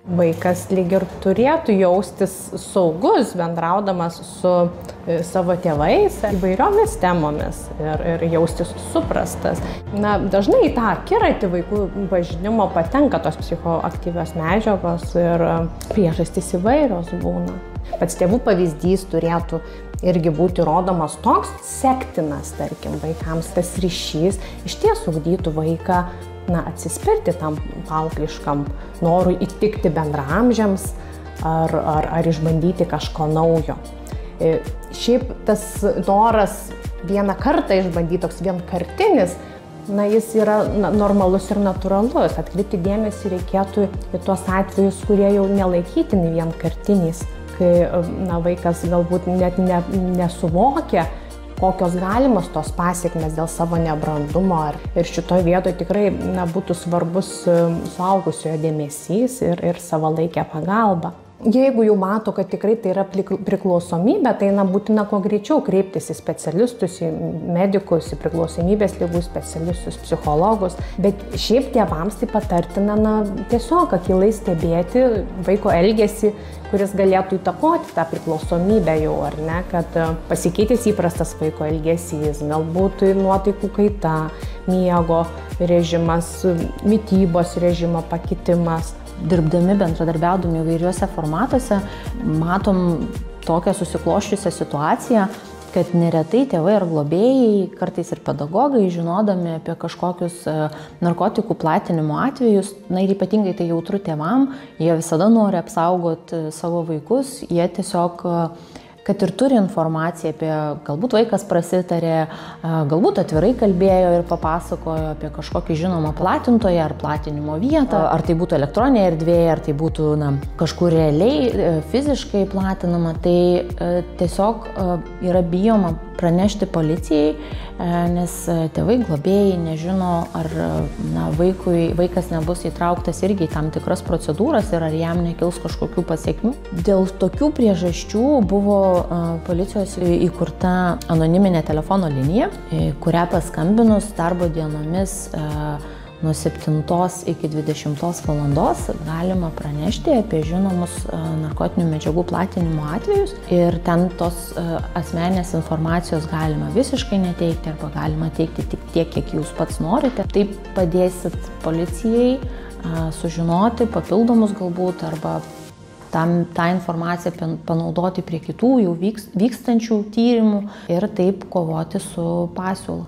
Vaikas lyg ir turėtų jaustis saugus, bendraudamas su savo tėvais įvairiomis temomis ir jaustis suprastas. Dažnai į tą akiratį vaikų pažinimo patenka tos psichoaktyvios medžiagos ir priežastys įvairios būna. Pats tėvų pavyzdys turėtų irgi būti rodomas toks sektinas, tarkim, vaikams tas ryšys išties ugdytų vaiką atsispirti tam paaugliškam norui įtikti bendraamžiams ar išbandyti kažko naujo. Šiaip tas noras vieną kartą išbandyti, toks vienkartinis, jis yra normalus ir natūralus. Atkreipti dėmesį reikėtų į tuos atvejus, kurie jau nelaikytini vienkartiniais, kai vaikas galbūt net nesuvokia, kokios galimos tos pasekmės dėl savo nebrandumo. Ir šitoje vietoje tikrai būtų svarbus suaugusiojo dėmesys ir savalaikė pagalba. Jeigu jau mato, kad tikrai tai yra priklausomybė, tai būtina kuo greičiau kreiptis į specialistus, į medikus, į priklausomybės ligų specialistus, psichologus. Bet šiaip tėvams tai patartina tiesiog akylai stebėti vaiko elgesį, kuris galėtų įtakoti tą priklausomybę jau, ar ne, kad pasikeitęs įprastas vaiko elgesys, galbūt nuotaikų kaita, miego režimas, mitybos režimo pakitimas. Dirbdami, bendradarbiaudami įvairiuose formatuose, matom tokią susikloščiusią situaciją, kad neretai tėvai ar globėjai, kartais ir pedagogai, žinodami apie kažkokius narkotikų platinimo atvejus, ir ypatingai tai jautru tėvam, jie visada nori apsaugoti savo vaikus, jie tiesiog kad ir turi informaciją apie, galbūt vaikas prasitarė, galbūt atvirai kalbėjo ir papasakojo apie kažkokį žinomą platintoją ar platinimo vietą, ar tai būtų elektroninėje erdvėje, ar tai būtų kažkur realiai, fiziškai platinama, tai tiesiog yra bijoma pranešti policijai, nes tėvai globėjai nežino, ar vaikas nebus įtrauktas irgi į tam tikras procedūras ir ar jam nekils kažkokių pasekmių. Dėl tokių priežasčių buvo policijos įkurta anoniminė telefono linija, kurią paskambinus darbo dienomis nuo 7 iki 20 valandos galima pranešti apie žinomus narkotinių medžiagų platinimo atvejus ir ten tos asmeninės informacijos galima visiškai neteikti arba galima teikti tik tiek, kiek jūs pats norite. Taip padėsit policijai sužinoti papildomus galbūt arba tą informaciją panaudoti prie kitų jau vykstančių tyrimų ir taip kovoti su pasiūla.